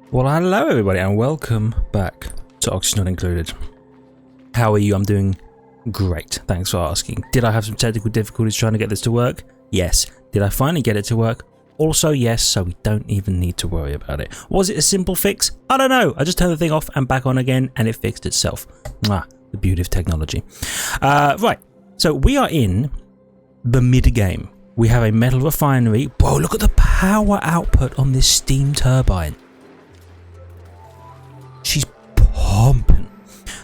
Well, hello everybody and welcome back to Oxygen Not Included. How are you? I'm doing great, thanks for asking. Did I have some technical difficulties trying to get this to work? Yes. Did I finally get it to work? Also yes, so we don't even need to worry about it. Was it a simple fix? I don't know. I just turned the thing off and back on again and it fixed itself. Mwah, the beauty of technology. Right, so we are in the mid-game. We have a metal refinery. Whoa, look at the power output on this steam turbine. She's pumping.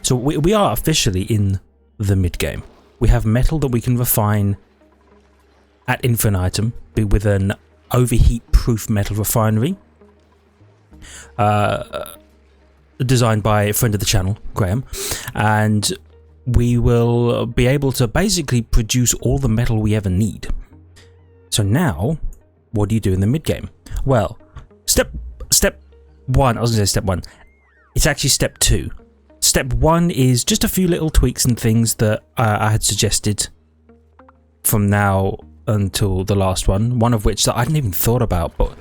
So we are officially in the mid-game. We have metal that we can refine at infinitum with an overheat-proof metal refinery. Designed by a friend of the channel, Graham. And we will be able to basically produce all the metal we ever need. So now, what do you do in the mid-game? Well, step one, I was going to say step one. It's actually step two. Step one is just a few little tweaks and things that I had suggested from now until the last one. One of which that I hadn't even thought about, but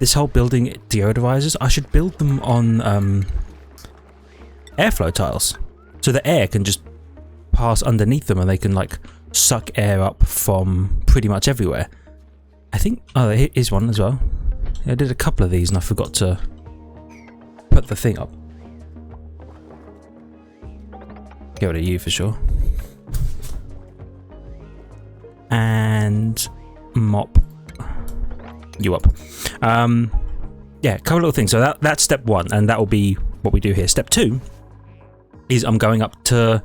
this whole building deodorizers, I should build them on airflow tiles. So the air can just pass underneath them and they can like suck air up from pretty much everywhere. I think, oh, there is one as well. I did a couple of these and I forgot to put the thing up. Get rid of you for sure. And mop you up. Yeah, a couple of little things. So that's step one, and that will be what we do here. Step two is I'm going up to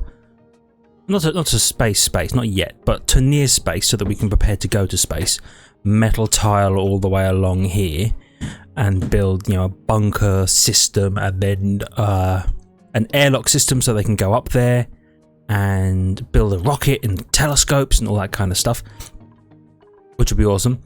not to space, not yet, but to near space so that we can prepare to go to space. Metal tile all the way along here and build, you know, a bunker system and then an airlock system so they can go up there and build a rocket and telescopes and all that kind of stuff, which would be awesome.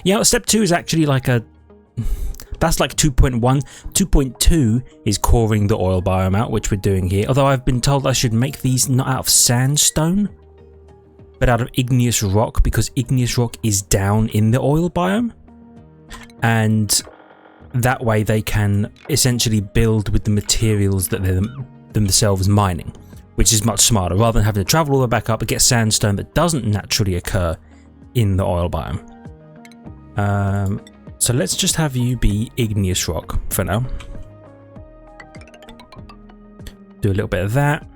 Yeah, step two is actually like that's like 2.1. 2.2 is coring the oil biome out, which we're doing here. Although I've been told I should make these not out of sandstone, but out of igneous rock, because igneous rock is down in the oil biome. And that way they can essentially build with the materials that they're themselves mining, which is much smarter, rather than having to travel all the way back up and get sandstone that doesn't naturally occur in the oil biome. So let's just have you be igneous rock for now. Do a little bit of that.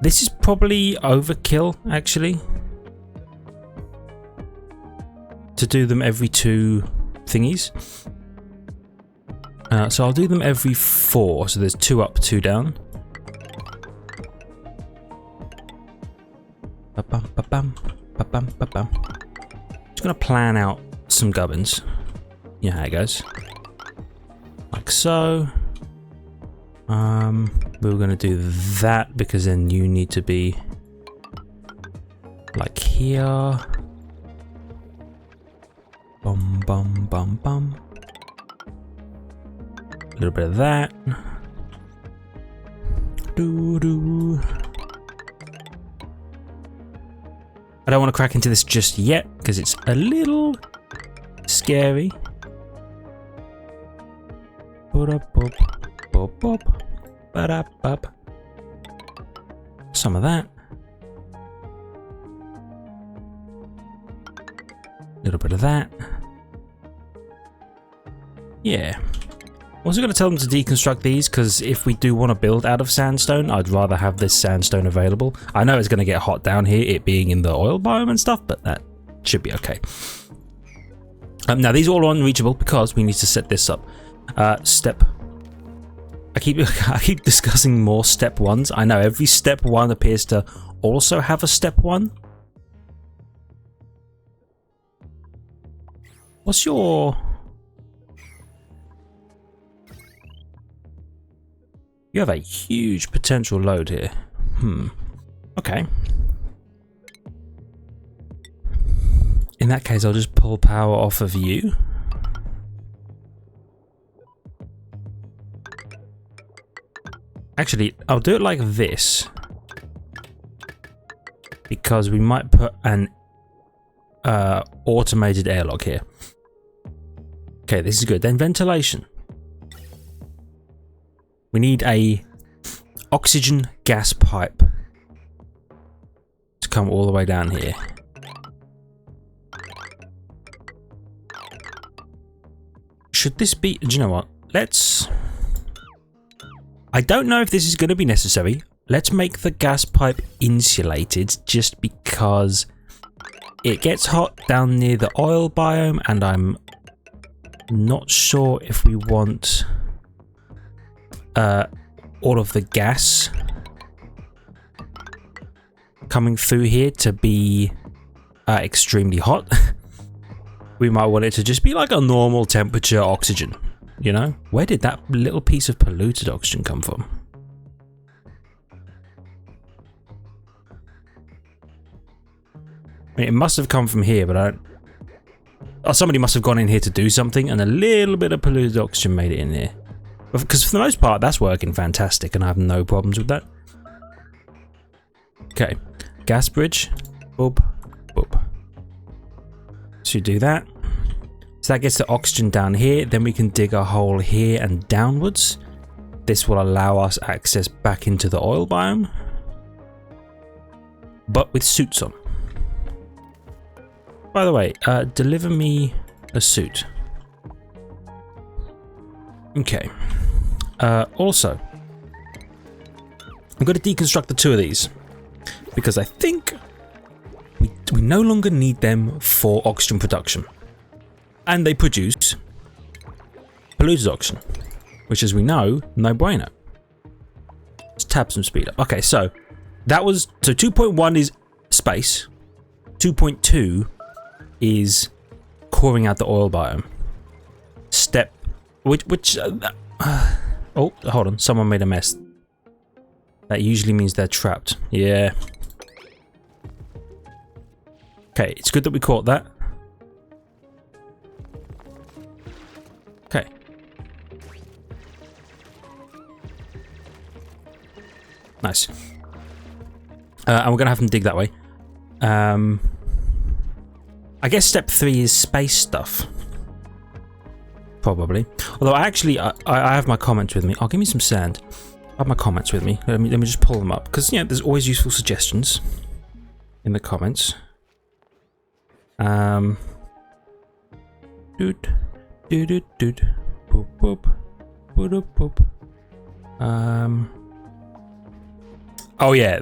This is probably overkill, actually, to do them every two thingies. So I'll do them every 4. So there's 2 up, 2 down. Ba-bum, ba-bum, ba-bum, ba-bum. Just gonna plan out some gubbins. You know how it goes. Like so. We were gonna do that because then you need to be like here. Bum bum bum bum. A little bit of that. Doo doo. I don't want to crack into this just yet because it's a little scary. Some of that. A little bit of that. Yeah. I'm also going to tell them to deconstruct these, because if we do want to build out of sandstone, I'd rather have this sandstone available. I know it's going to get hot down here, it being in the oil biome and stuff, but that should be okay. Now these are all unreachable because we need to set this up. Step. I keep discussing more step ones. I know every step one appears to also have a step one. What's your... You have a huge potential load here. Okay. In that case, I'll just pull power off of you. Actually, I'll do it like this, because we might put an automated airlock here. Okay, this is good. Then ventilation. We need a oxygen gas pipe to come all the way down here. Should this be... Do you know what? Let's... I don't know if this is going to be necessary. Let's make the gas pipe insulated just because it gets hot down near the oil biome and I'm not sure if we want all of the gas coming through here to be extremely hot. We might want it to just be like a normal temperature oxygen, you know? Where did that little piece of polluted oxygen come from? I mean, it must have come from here, but I don't... Oh, somebody must have gone in here to do something and a little bit of polluted oxygen made it in here. Because for the most part, that's working fantastic and I have no problems with that. Okay, gas bridge, boop, boop. So you do that. So that gets the oxygen down here. Then we can dig a hole here and downwards. This will allow us access back into the oil biome. But with suits on. By the way, deliver me a suit. Okay. Also, I'm going to deconstruct the two of these because I think we no longer need them for oxygen production. And they produce polluted oxygen, which, as we know, no bueno. Let's tab some speed up. Okay, so that was... So 2.1 is space. 2.2 is coring out the oil biome. Step... Which oh, hold on. Someone made a mess. That usually means they're trapped. Yeah. Okay, it's good that we caught that. Okay. Nice. And we're going to have them dig that way. I guess step 3 is space stuff. Probably. Although I actually, I have my comments with me. Oh, give me some sand. I have my comments with me. Let me just pull them up. Because, you know, there's always useful suggestions in the comments. Doot. Doot, doot, doot. Boop, boop. Boop, boop. Oh, yeah.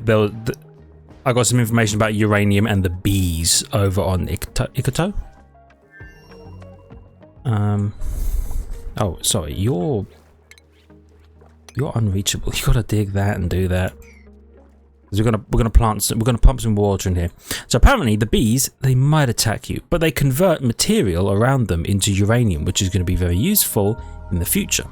I got some information about uranium and the bees over on Ikoto. Oh, sorry, you're unreachable. You gotta dig that and do that. We're gonna pump some water in here. So apparently the bees, they might attack you, but they convert material around them into uranium, which is going to be very useful in the future.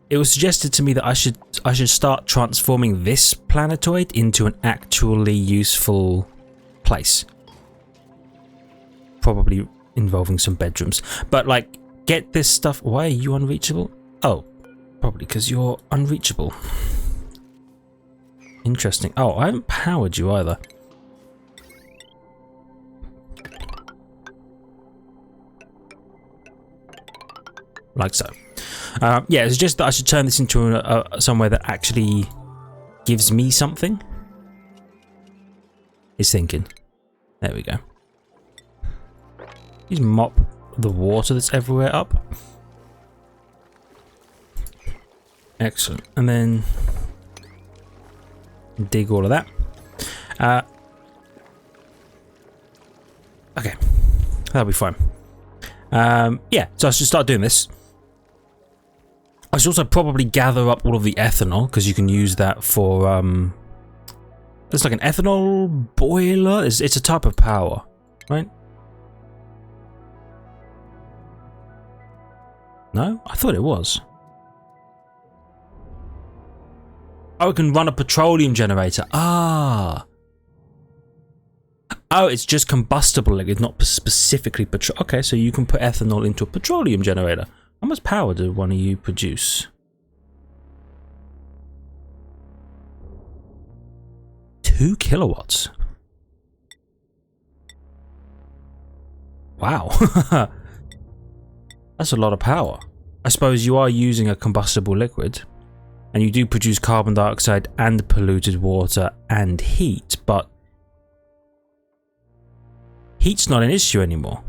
It was suggested to me that I should start transforming this planetoid into an actually useful place. Probably involving some bedrooms. But like, get this stuff. Why are you unreachable? Oh, probably because you're unreachable. Interesting. Oh, I haven't powered you either. Like so. Yeah, it's just that I should turn this into somewhere that actually gives me something. He's thinking. There we go. Just mop the water that's everywhere up. Excellent. And then dig all of that. Okay. That'll be fine. Yeah, so I should start doing this. I should also probably gather up all of the ethanol, because you can use that for... It's like an ethanol boiler. It's a type of power, right? No? I thought it was. Oh, it can run a petroleum generator. Ah. Oh, it's just combustible. Like, it's not specifically petrol. Okay, so you can put ethanol into a petroleum generator. How much power do one of you produce? 2 kilowatts. Wow. That's a lot of power. I suppose you are using a combustible liquid, and you do produce carbon dioxide and polluted water and heat, but heat's not an issue anymore.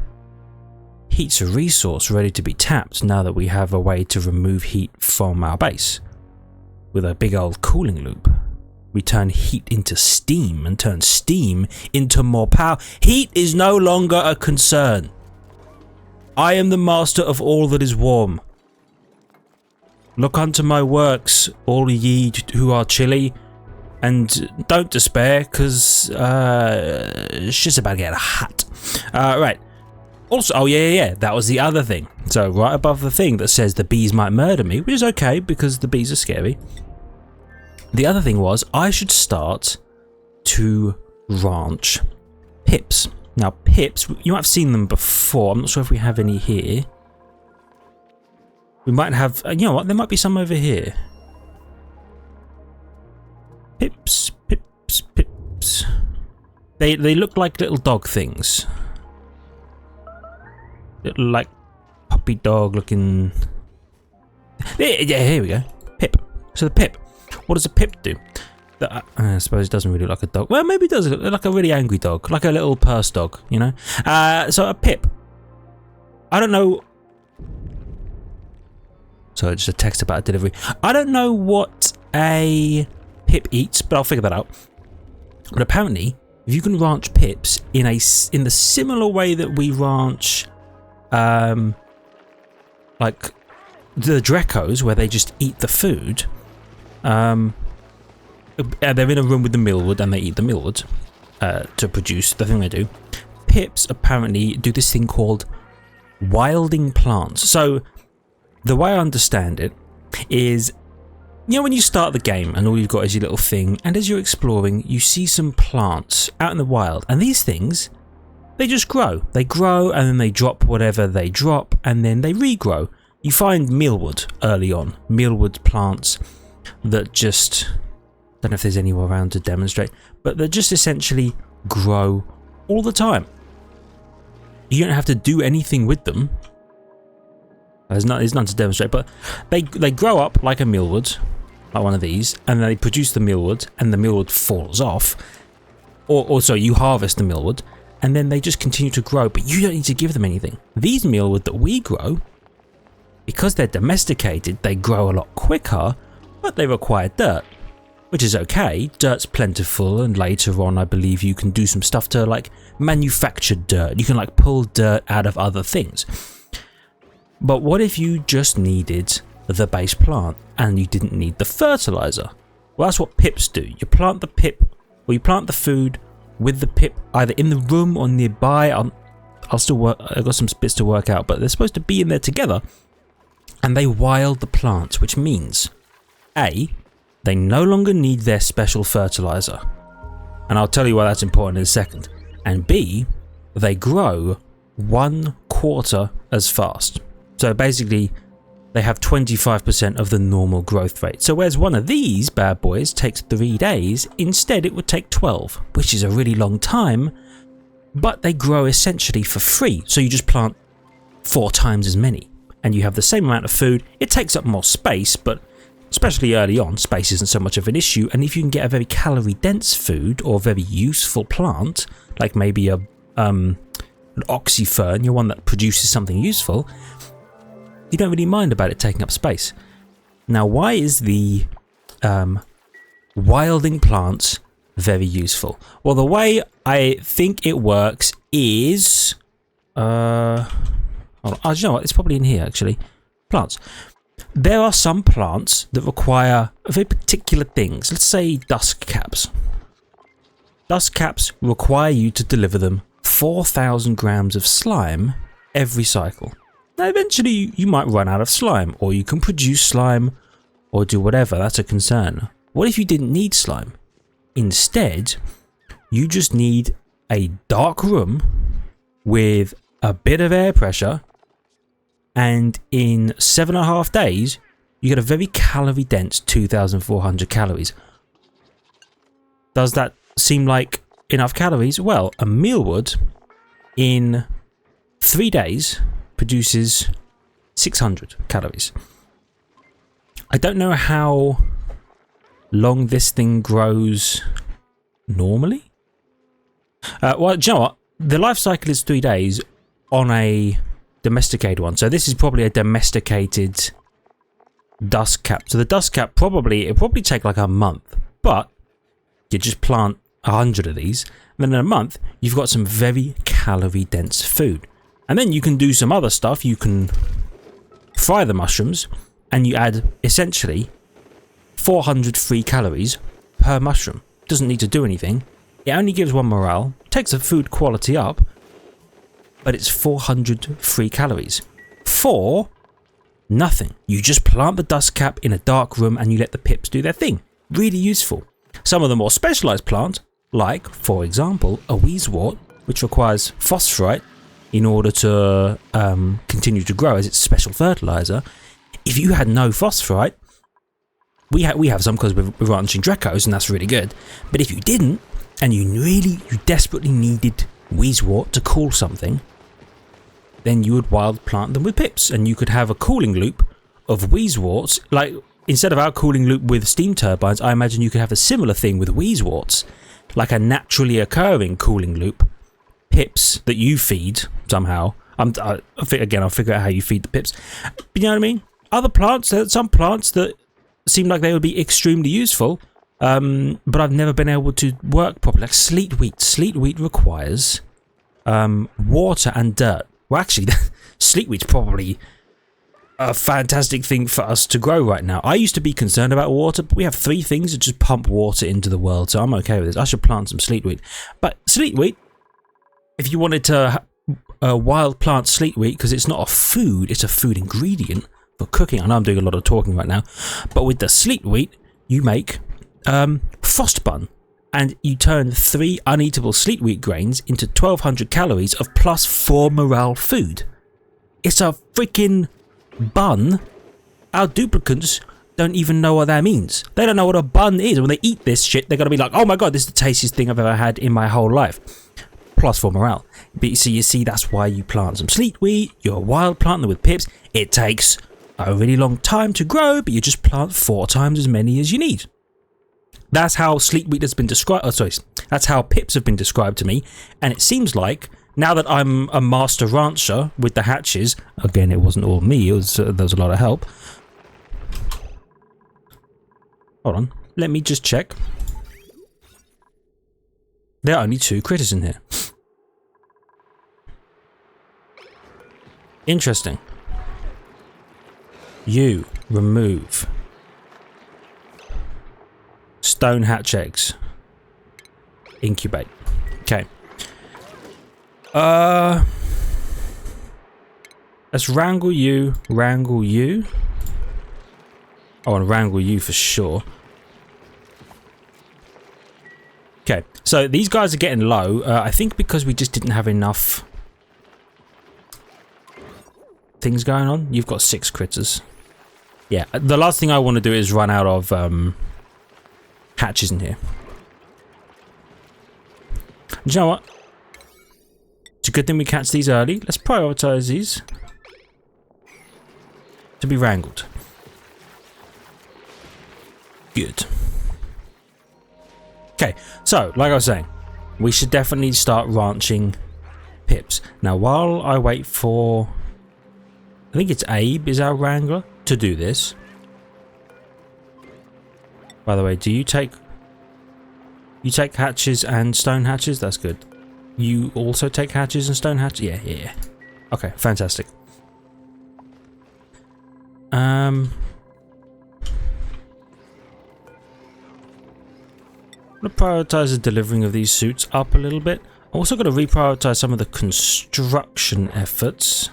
Heat's a resource ready to be tapped now that we have a way to remove heat from our base. With a big old cooling loop, we turn heat into steam and turn steam into more power. Heat is no longer a concern. I am the master of all that is warm. Look unto my works, all ye who are chilly, and don't despair, because it's just about to get hot. Right. Also, oh yeah, that was the other thing. So right above the thing that says the bees might murder me, which is okay because the bees are scary. The other thing was I should start to ranch pips. Now pips, you might have seen them before. I'm not sure if we have any here. We might have, you know what, there might be some over here. Pips. They look like little dog things. Little like puppy dog looking. Yeah, here we go. Pip. So the pip. What does a pip do? I suppose it doesn't really look like a dog. Well, maybe it does look like a really angry dog, like a little purse dog, you know. So a pip. I don't know. So just a text about a delivery. I don't know what a pip eats, but I'll figure that out. But apparently, if you can ranch pips in the similar way that we ranch, like the Drecos, where they just eat the food. They're in a room with the millwood and they eat the millwood to produce the thing they do. Pips apparently do this thing called wilding plants. So the way I understand it is, you know, when you start the game and all you've got is your little thing, and as you're exploring, you see some plants out in the wild, and these things, they just grow. They grow and then they drop whatever they drop, and then they regrow. You find mealwood early on, mealwood plants that just, don't know if there's anyone around to demonstrate, but they just essentially grow all the time. You don't have to do anything with them. There's none to demonstrate, but they grow up like a mealwood, like one of these, and they produce the mealwood, and the mealwood falls off. Or so you harvest the mealwood, and then they just continue to grow, but you don't need to give them anything. These mealwood that we grow, because they're domesticated, they grow a lot quicker, but they require dirt, which is okay. Dirt's plentiful, and later on I believe you can do some stuff to like manufacture dirt. You can like pull dirt out of other things. But what if you just needed the base plant and you didn't need the fertilizer? Well, that's what pips do. You plant the pip, or you plant the food with the pip either in the room or nearby. I'll still work. I've got some bits to work out, but they're supposed to be in there together, and they wild the plants, which means A, they no longer need their special fertilizer, and I'll tell you why that's important in a second, and B, they grow 1/4 as fast. So basically, they have 25% of the normal growth rate. So whereas one of these bad boys takes 3 days, instead it would take 12, which is a really long time, but they grow essentially for free. So you just plant 4 times as many, and you have the same amount of food. It takes up more space, but especially early on, space isn't so much of an issue, and if you can get a very calorie-dense food or very useful plant, like maybe an oxyfern, you're one that produces something useful, you don't really mind about it taking up space. Now, why is the wilding plants very useful? Well, the way I think it works is... you know what? It's probably in here, actually. Plants. There are some plants that require very particular things. Let's say dust caps. Dust caps require you to deliver them 4,000 grams of slime every cycle. Now, eventually you might run out of slime, or you can produce slime, or do whatever. That's a concern. What if you didn't need slime? Instead, you just need a dark room with a bit of air pressure, and in 7.5 days, you get a very calorie-dense 2,400 calories. Does that seem like enough calories? Well, a mealwood in 3 days produces 600 calories. I don't know how long this thing grows normally. Well, do you know what? The life cycle is 3 days on a domesticated one. So this is probably a domesticated dust cap. So the dust cap it'll probably take like a month, but you just plant 100 of these, and then in a month you've got some very calorie dense food. And then you can do some other stuff. You can fry the mushrooms and you add essentially 400 free calories per mushroom. Doesn't need to do anything. It only gives 1 morale, takes the food quality up, but it's 400 free calories for nothing. You just plant the dust cap in a dark room and you let the pips do their thing. Really useful. Some of the more specialized plants, like for example a wheezewort, which requires phosphorite in order to continue to grow as its special fertilizer. If you had no phosphorite, we have some because we're ranching Drecos and that's really good, but if you didn't and you desperately needed wheezewort to cool something, then you would wild plant them with pips and you could have a cooling loop of wheezeworts. Like instead of our cooling loop with steam turbines, I imagine you could have a similar thing with wheezeworts, like a naturally occurring cooling loop. Pips that you feed somehow. I'll figure out how you feed the pips. But you know what I mean? Other plants, there's some plants that seem like they would be extremely useful, but I've never been able to work properly. Like sleet wheat. Sleet wheat requires water and dirt. Well, actually, sleet wheat's probably a fantastic thing for us to grow right now. I used to be concerned about water, but we have 3 things that just pump water into the world, so I'm okay with this. I should plant some sleet wheat. But sleet wheat, if you wanted to wild plant sleet wheat, because it's not a food, it's a food ingredient for cooking. I know I'm doing a lot of talking right now, but with the sleet wheat, you make frost bun, and you turn 3 uneatable sleet wheat grains into 1200 calories of plus 4 morale food. It's a freaking bun. Our duplicants don't even know what that means. They don't know what a bun is. When they eat this shit, they're going to be like, oh my god, this is the tastiest thing I've ever had in my whole life. Plus 4 morale. But so you see, that's why you plant some sleet wheat. You're a wild planter with pips. It takes a really long time to grow, but you just plant 4 times as many as you need. That's how sleet wheat has been described. Oh, sorry. That's how pips have been described to me. And it seems like now that I'm a master rancher with the hatches, again, it wasn't all me. There was a lot of help. Hold on. Let me just check. There are only 2 critters in here. Interesting. You remove stone hatch eggs. Incubate. Okay. Let's wrangle you. Wrangle you. I want to wrangle you for sure. Okay, so these guys are getting low. I think because we just didn't have enough things going on. You've got 6 critters. Yeah, the last thing I want to do is run out of hatches in here. Do you know what? It's a good thing we catch these early. Let's prioritize these to be wrangled. Good. Okay, so, like I was saying, we should definitely start ranching pips. Now, while I wait for... I think it's Abe is our wrangler to do this. By the way, do you take... You take hatches and stone hatches? That's good. You also take hatches and stone hatches? Yeah. Okay, fantastic. I'm going to prioritize the delivering of these suits up a little bit. I'm also going to reprioritize some of the construction efforts.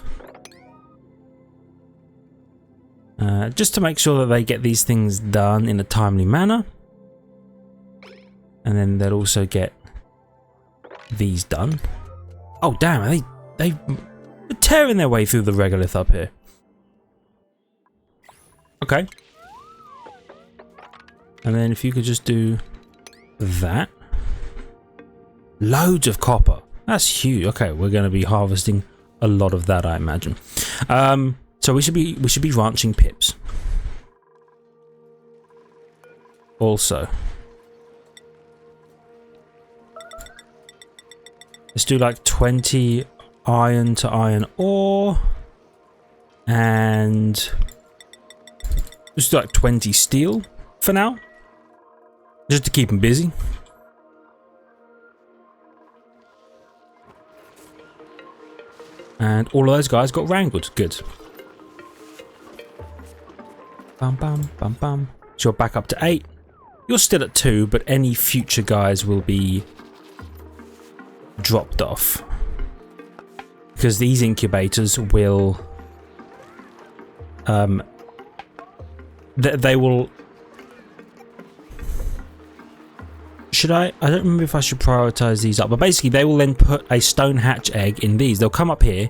Just to make sure that they get these things done in a timely manner. And then they'll also get these done. Oh damn, they're tearing their way through the regolith up here. Okay. And then if you could just do that. Loads of copper. That's huge. Okay, we're going to be harvesting a lot of that, I imagine. So we should be ranching pips. Also, let's do like 20 iron to iron ore, and just do like 20 steel for now, just to keep them busy. And all of those guys got wrangled. Good. Bum bum bum bum. So you're back up to 8. You're still at 2, but any future guys will be dropped off. Because these incubators will... they will... Should I don't remember if I should prioritize these up, but basically they will then put a stone hatch egg in these. They'll come up here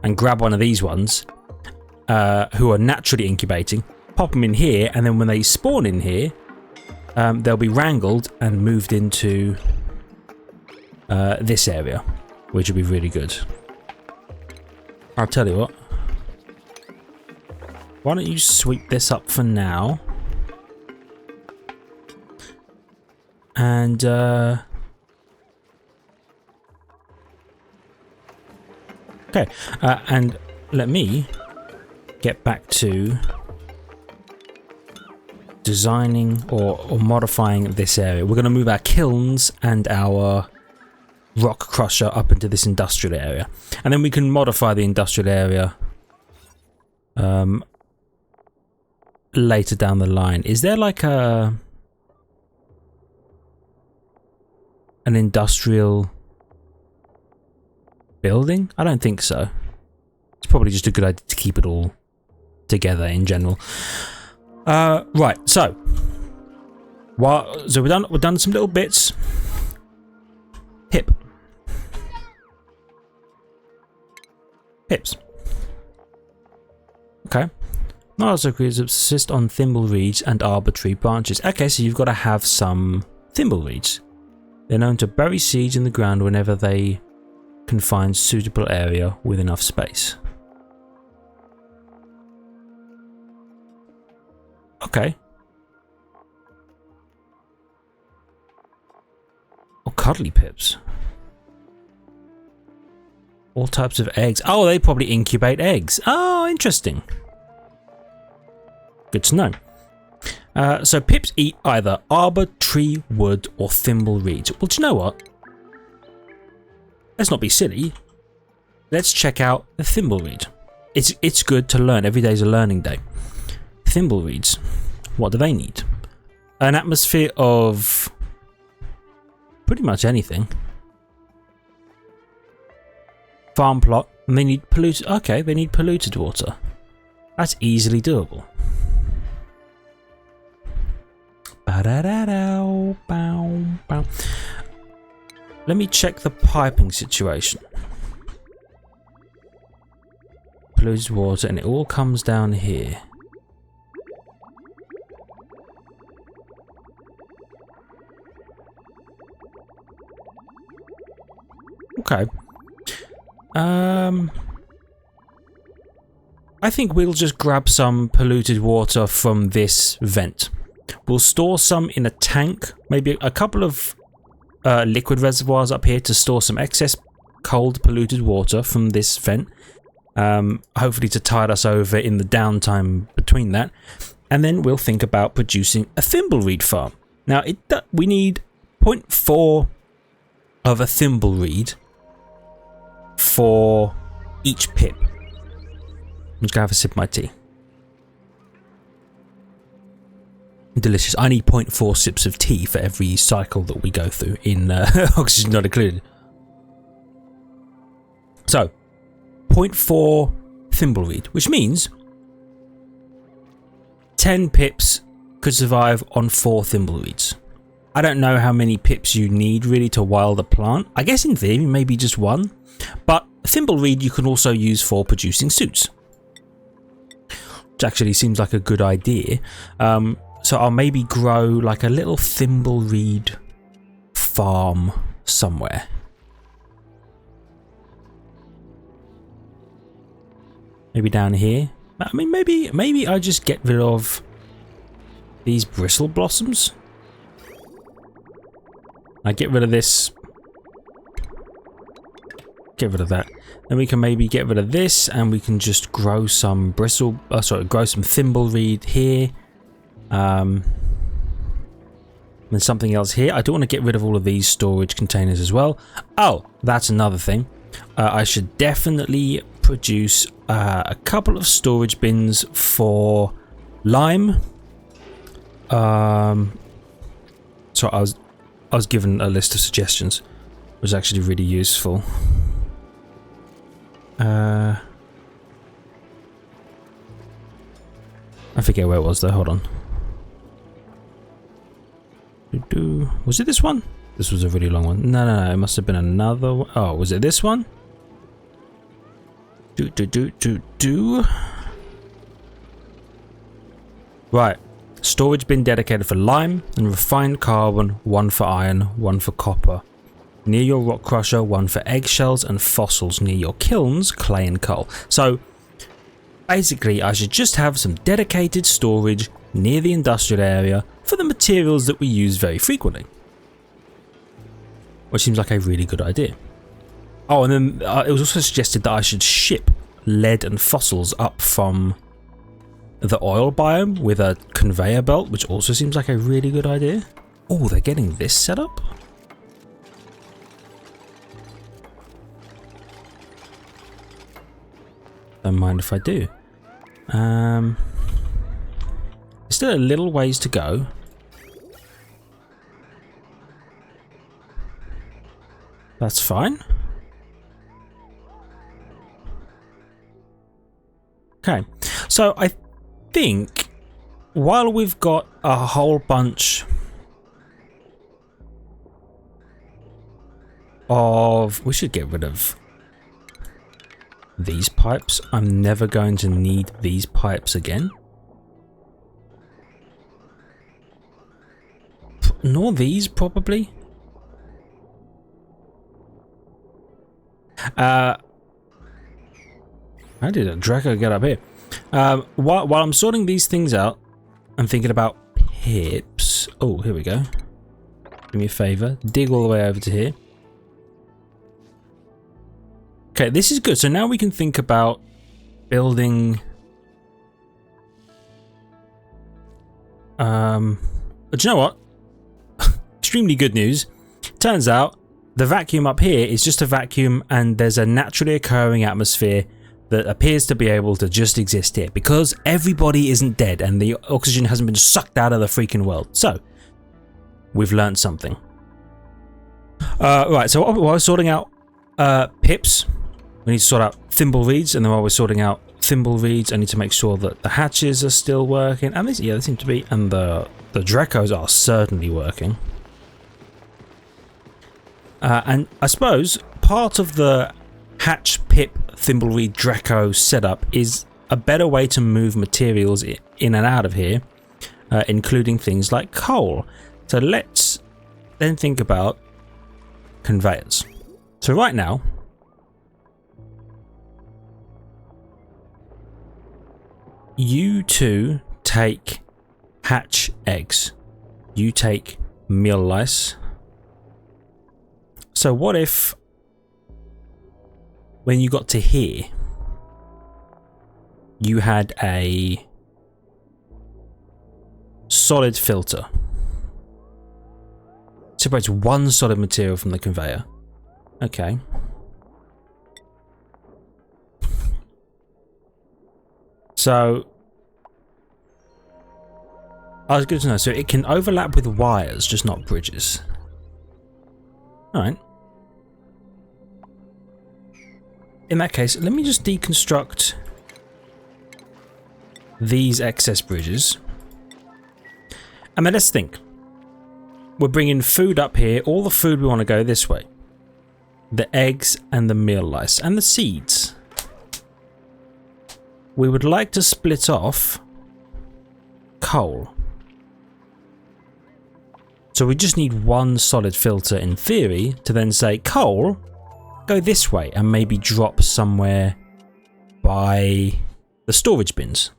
and grab one of these ones who are naturally incubating, pop them in here, and then when they spawn in here, they'll be wrangled and moved into this area, which will be really good. I'll tell you what. Why don't you sweep this up for now? And okay, and let me get back to designing or modifying this area. We're going to move our kilns and our rock crusher up into this industrial area, and then we can modify the industrial area later down the line. Is there like an industrial building? I don't think so. It's probably just a good idea to keep it all together in general. Right, so we've done some little bits. Pips. Okay. Not also creatures subsist on thimble reeds and arbitrary branches. Okay, so you've got to have some thimble reeds. They're known to bury seeds in the ground whenever they can find suitable area with enough space. Okay. Or cuddly pips. All types of eggs. Oh, they probably incubate eggs. Oh, interesting. Good to know. So pips eat either arbor, tree, wood, or thimble reeds. Well, do you know what? Let's not be silly. Let's check out the thimble reed. It's good to learn. Every day is a learning day. Thimble reeds. What do they need? An atmosphere of pretty much anything. Farm plot. And they need polluted. Okay, they need polluted water. That's easily doable. Let me check the piping situation. Polluted water, and it all comes down here. Okay. I think we'll just grab some polluted water from this vent. We'll store some in a tank, maybe a couple of liquid reservoirs up here to store some excess cold polluted water from this vent. Hopefully to tide us over in the downtime between that. And then we'll think about producing a thimbleweed farm. Now we need 0.4 of a thimbleweed for each pip. I'm just going to have a sip of my tea. Delicious. I need 0.4 sips of tea for every cycle that we go through in oxygen not included. So, 0.4 thimbleweed, which means 10 pips could survive on 4 thimbleweeds. I don't know how many pips you need really to wild a plant. I guess in theory maybe just 1, but thimbleweed you can also use for producing suits, which actually seems like a good idea. So I'll maybe grow like a little thimbleweed farm somewhere. Maybe down here. I mean, maybe I just get rid of these bristle blossoms. I get rid of this. Get rid of that. Then we can maybe get rid of this, and we can just grow some grow some thimbleweed here. And something else here. I do want to get rid of all of these storage containers as well. Oh, that's another thing. I should definitely produce a couple of storage bins for lime. So I was given a list of suggestions, which was actually really useful. I forget where it was though. Hold on. Was it this one? This was a really long one. No, it must have been another one. Oh, was it this one? Right. Storage bin dedicated for lime and refined carbon, one for iron, one for copper. Near your rock crusher, one for eggshells and fossils. Near your kilns, clay and coal. So, basically, I should just have some dedicated storage near the industrial area for the materials that we use very frequently. Which seems like a really good idea. Oh, and then it was also suggested that I should ship lead and fossils up from the oil biome with a conveyor belt, which also seems like a really good idea. Oh, they're getting this set up? Don't mind if I do. Still a little ways to go. That's fine. Okay, so I think while we've got a whole bunch of... We should get rid of these pipes. I'm never going to need these pipes again. Nor these, probably. How did a Draco get up here? While I'm sorting these things out, I'm thinking about pips. Oh, here we go. Do me a favor. Dig all the way over to here. Okay, this is good. So now we can think about building... do you know what? Extremely good news. Turns out the vacuum up here is just a vacuum, and there's a naturally occurring atmosphere that appears to be able to just exist here because everybody isn't dead and the oxygen hasn't been sucked out of the freaking world. So we've learned something. Right, so while we're sorting out pips, we need to sort out thimbleweeds, and then while we're sorting out thimbleweeds, I need to make sure that the hatches are still working, and they seem to be, and the Dracos are certainly working. And I suppose part of the hatch, pip, thimbleweed, Draco setup is a better way to move materials in and out of here, including things like coal. So let's then think about conveyors. So right now, you two take hatch eggs. You take meal lice. So what if, when you got to here, you had a solid filter? Separates one solid material from the conveyor. Okay. So, I was good to know. So it can overlap with wires, just not bridges. Alright. In that case, let me just deconstruct these excess bridges. And then let's think. We're bringing food up here. All the food we want to go this way. The eggs and the meal lice and the seeds. We would like to split off coal. So we just need one solid filter in theory to then say, coal, go this way, and maybe drop somewhere by the storage bins.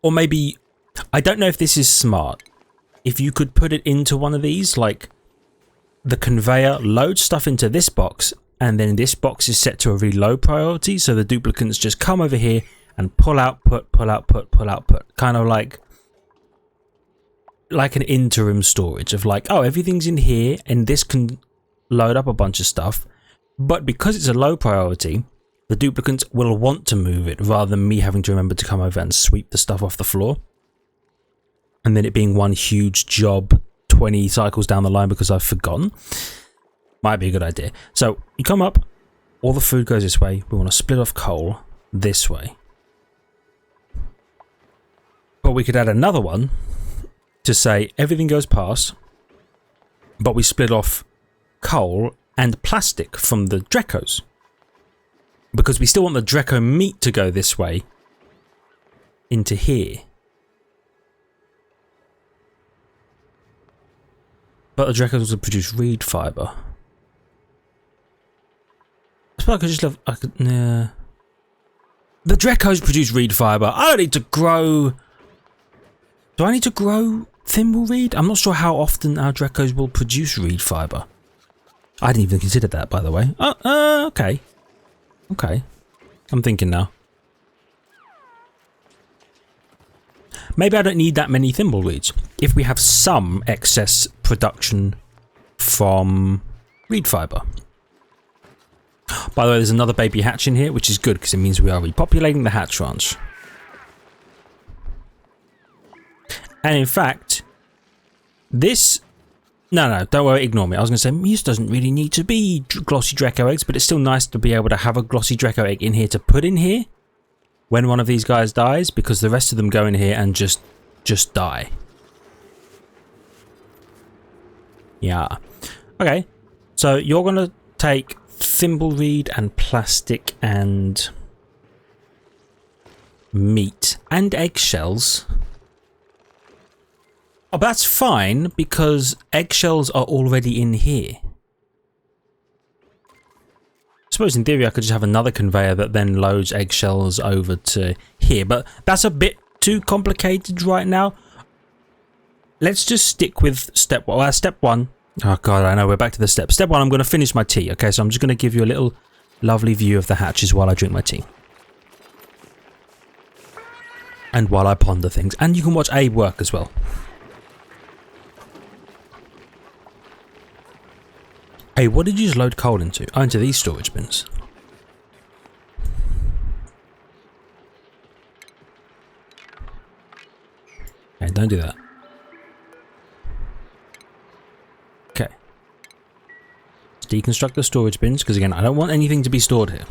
Or maybe, I don't know if this is smart. If you could put it into one of these, like the conveyor loads stuff into this box, and then this box is set to a really low priority, so the duplicants just come over here and pull out, pull out, pull out. Kind of like an interim storage of like, oh, everything's in here, and this can load up a bunch of stuff. But because it's a low priority, the duplicants will want to move it rather than me having to remember to come over and sweep the stuff off the floor. And then it being one huge job 20 cycles down the line because I've forgotten. Might be a good idea. So you come up, all the food goes this way. We want to split off coal this way. But we could add another one to say everything goes past, but we split off coal and plastic from the Drecos. Because we still want the Dreco meat to go this way into here. But the Drecos will produce reed fibre. I suppose I could just have... yeah. The Drecos produce reed fibre. I don't need to grow... Do I need to grow thimble reed? I'm not sure how often our Drecos will produce reed fibre. I didn't even consider that, by the way. Okay. Okay. I'm thinking now. Maybe I don't need that many thimble reeds. If we have some excess production from reed fibre. By the way, there's another baby hatch in here, which is good because it means we are repopulating the hatch ranch. And in fact, this... No, don't worry, ignore me. I was going to say, this doesn't really need to be glossy Dreco eggs, but it's still nice to be able to have a glossy Dreco egg in here to put in here when one of these guys dies, because the rest of them go in here and just die. Yeah. Okay, so you're going to take thimble reed and plastic and meat and eggshells. Oh, but that's fine, because eggshells are already in here. I suppose in theory I could just have another conveyor that then loads eggshells over to here, but that's a bit too complicated right now. Let's just stick with step one. Well, step one. Oh god, I know, we're back to the step. Step one, I'm going to finish my tea. Okay, so I'm just going to give you a little lovely view of the hatches while I drink my tea. And while I ponder things. And you can watch Abe work as well. Hey, what did you just load coal into? Oh, into these storage bins. Okay, don't do that. Okay. Let's deconstruct the storage bins, because again, I don't want anything to be stored here.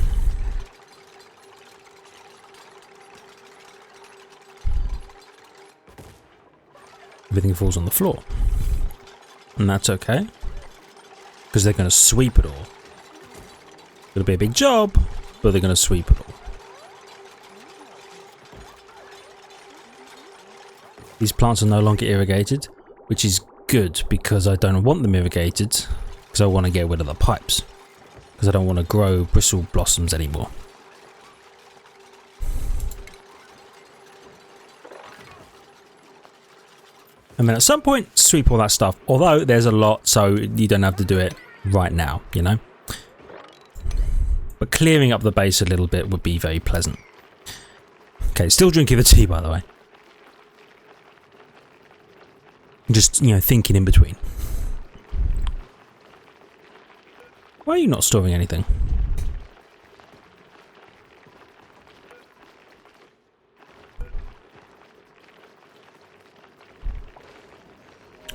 Everything falls on the floor. And that's okay. Because they're going to sweep it all. It'll be a big job, but they're going to sweep it all. These plants are no longer irrigated, which is good because I don't want them irrigated, because I want to get rid of the pipes. Because I don't want to grow bristle blossoms anymore. And then at some point, sweep all that stuff. Although there's a lot, so you don't have to do it right now, you know? But clearing up the base a little bit would be very pleasant. Okay, still drinking the tea, by the way. Just, you know, thinking in between. Why are you not storing anything?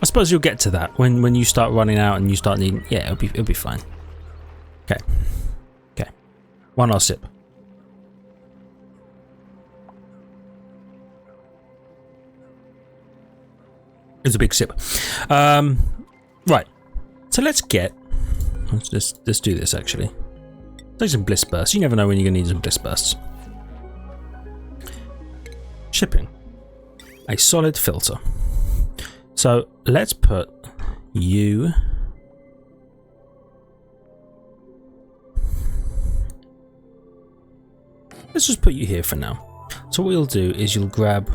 I suppose you'll get to that when you start running out and you start needing... Yeah, it'll be fine. Okay. Okay. One last sip. It's a big sip. Right. So let's do this actually. Take some bliss bursts. You never know when you're going to need some bliss bursts. Shipping. A solid filter. So let's put you let's just put you here for now. So what you'll do is you'll grab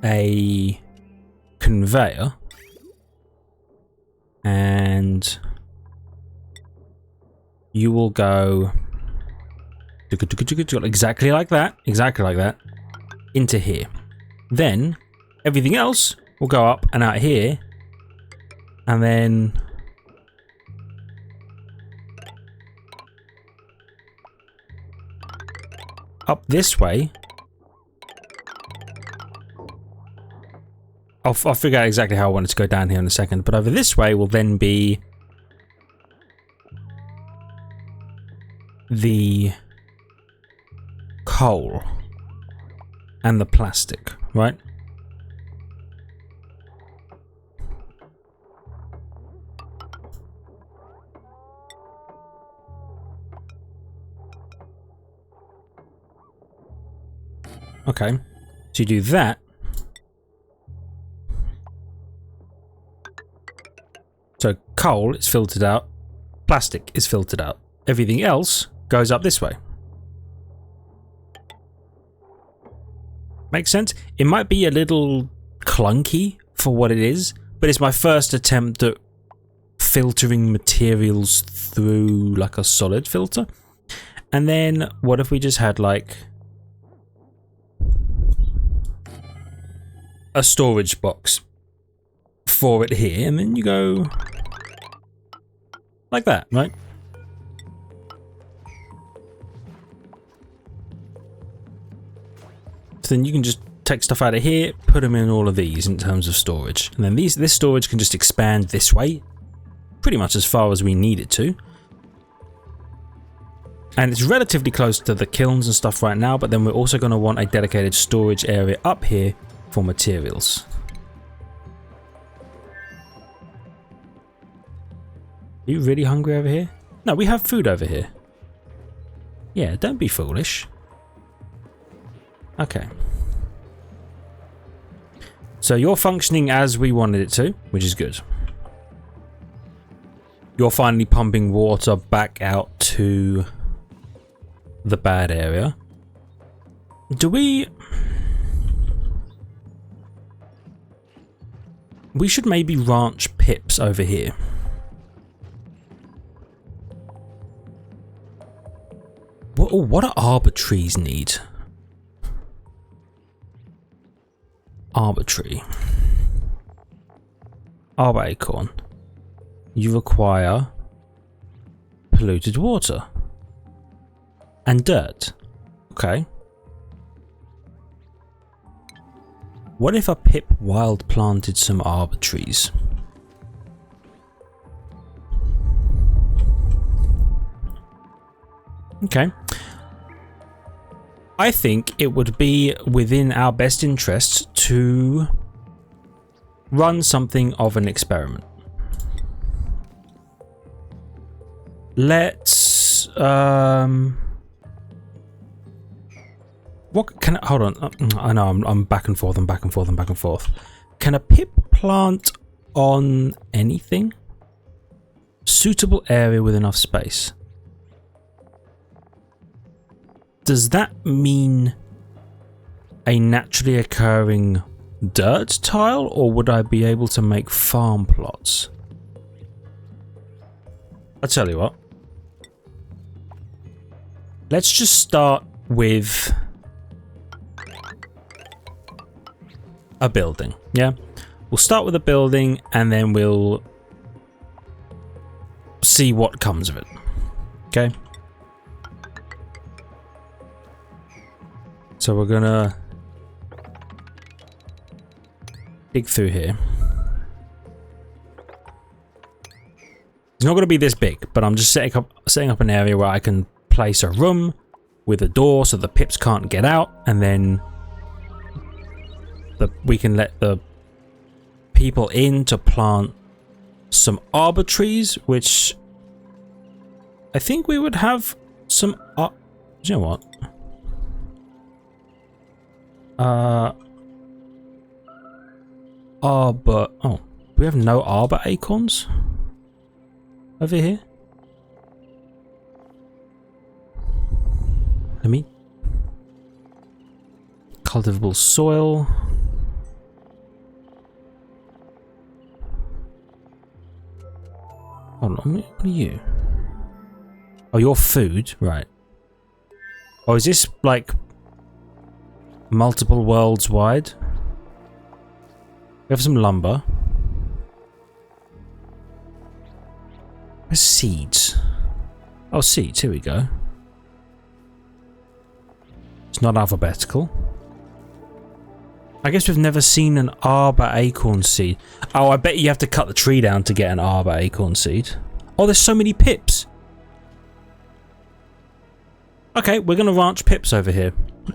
a conveyor and you will go exactly like that, into here. Then everything else will go up and out here, and then up this way. I'll figure out exactly how I want it to go down here in a second, but over this way will then be the coal and the plastic, right? Okay, so you do that. So coal is filtered out, plastic is filtered out. Everything else goes up this way. Makes sense? It might be a little clunky for what it is, but it's my first attempt at filtering materials through like a solid filter. And then what if we just had like a storage box for it here, and then you go like that, right? So then you can just take stuff out of here, put them in all of these in terms of storage, and then this storage can just expand this way pretty much as far as we need it to. And it's relatively close to the kilns and stuff right now, but then we're also going to want a dedicated storage area up here for materials. Are you really hungry over here? No, we have food over here. Yeah, don't be foolish. Okay. So you're functioning as we wanted it to, which is good. You're finally pumping water back out to the bad area. Do we should maybe ranch pips over here. What do arbor trees need? Arbor tree. Arbor acorn. You require polluted water. And dirt. Okay. What if a pip wild planted some arbor trees? Okay. I think it would be within our best interests to run something of an experiment. Let's what can hold on? I know I'm back and forth. Can a pip plant on anything? Suitable area with enough space. Does that mean a naturally occurring dirt tile, or would I be able to make farm plots? I'll tell you what. Let's just start with a building, yeah? We'll start with a building and then we'll see what comes of it, okay? So we're gonna dig through here. It's not gonna be this big, but I'm just setting up an area where I can place a room with a door so the pips can't get out, and then we can let the people in to plant some arbor trees, which I think we would have some. Do you know what? Arbor. Oh, do we have no arbor acorns over here? Cultivable soil. Hold on, what are you? Oh, your food, right. Oh, is this like multiple worlds wide? We have some lumber. Where's seeds? Oh, seeds, here we go. It's not alphabetical. I guess we've never seen an arbor acorn seed. Oh, I bet you have to cut the tree down to get an arbor acorn seed. Oh, there's so many pips. Okay, we're gonna ranch pips over here.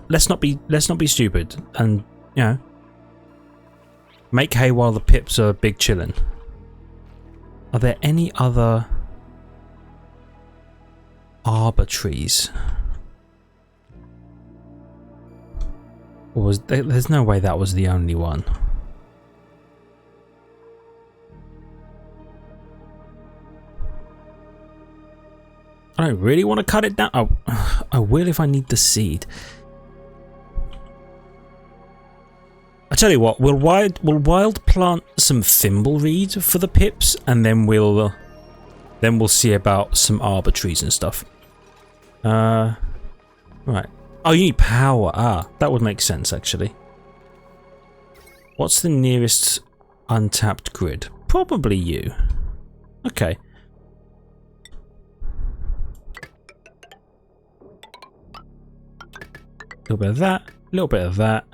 Let's not be stupid and, you know, make hay while the pips are big chillin'. Are there any other arbor trees? Or was there's no way that was the only one. I don't really want to cut it down. Oh, I will if I need the seed. I tell you what, we'll wild plant some thimbleweed for the pips, and then we'll see about some arbor trees and stuff. Right. Oh, you need power. Ah, that would make sense actually. What's the nearest untapped grid? Probably you. Okay. A little bit of that, a little bit of that.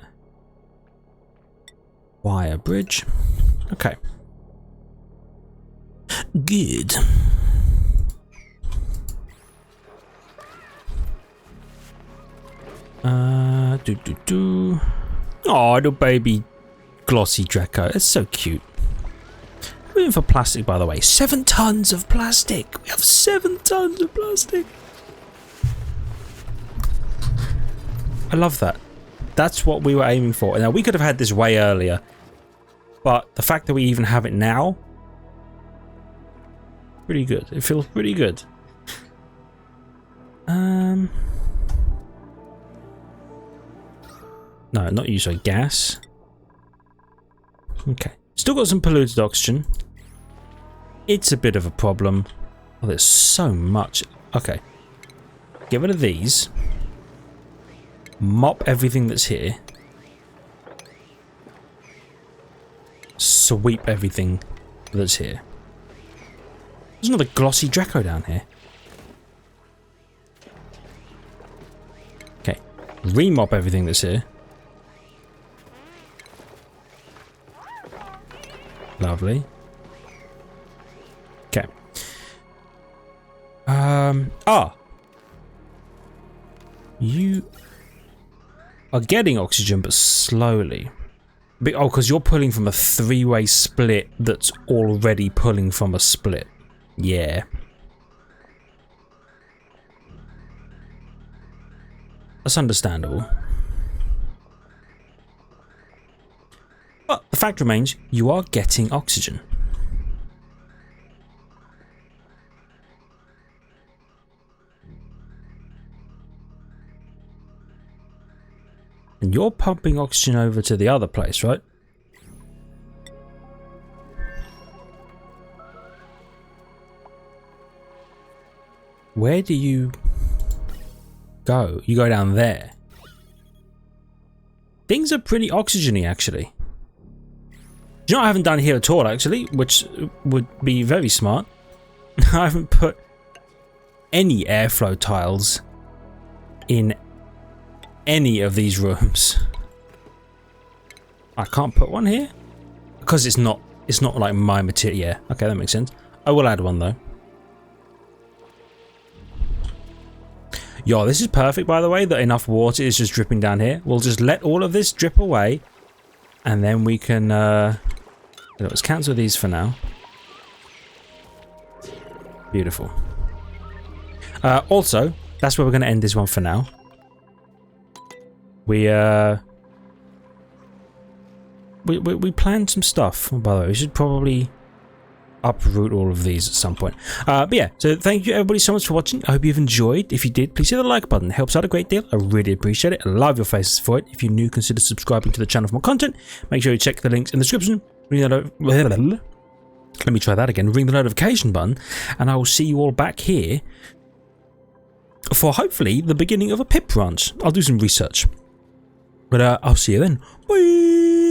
Wire bridge. Okay. Good. Oh, little baby glossy Draco. It's so cute. We're in for plastic, by the way. 7 tons of plastic. We have 7 tons of plastic. I love that. That's what we were aiming for. Now, we could have had this way earlier, but the fact that we even have it now, pretty good. It feels pretty good. No, not you, sorry, gas. Okay. Still got some polluted oxygen. It's a bit of a problem. Oh, there's so much. Okay. Get rid of these. Mop everything that's here. Sweep everything that's here. There's another glossy Draco down here. Okay. Remop everything that's here. Lovely. Okay. You are getting oxygen, but slowly. Oh, because you're pulling from a 3-way split that's already pulling from a split. Yeah. That's understandable. But the fact remains, you are getting oxygen. And you're pumping oxygen over to the other place, right? Where do you go? You go down there. Things are pretty oxygeny, actually. Do you know what I haven't done here at all, actually? Which would be very smart. I haven't put any airflow tiles in any of these rooms. I can't put one here because it's not like my material. Yeah, okay, that makes sense. I will add one though. Yo, this is perfect, by the way, that enough water is just dripping down here. We'll just let all of this drip away, and then we can let's cancel these for now. Beautiful. Also, that's where we're going to end this one for now. We planned some stuff. By the way, we should probably uproot all of these at some point. But yeah, so thank you everybody so much for watching. I hope you've enjoyed. If you did, please hit the like button. It helps out a great deal. I really appreciate it. I love your faces for it. If you're new, consider subscribing to the channel for more content. Make sure you check the links in the description. Let me try that again. Ring the notification button, and I will see you all back here for hopefully the beginning of a pip branch. I'll do some research. But I'll see you then. Bye!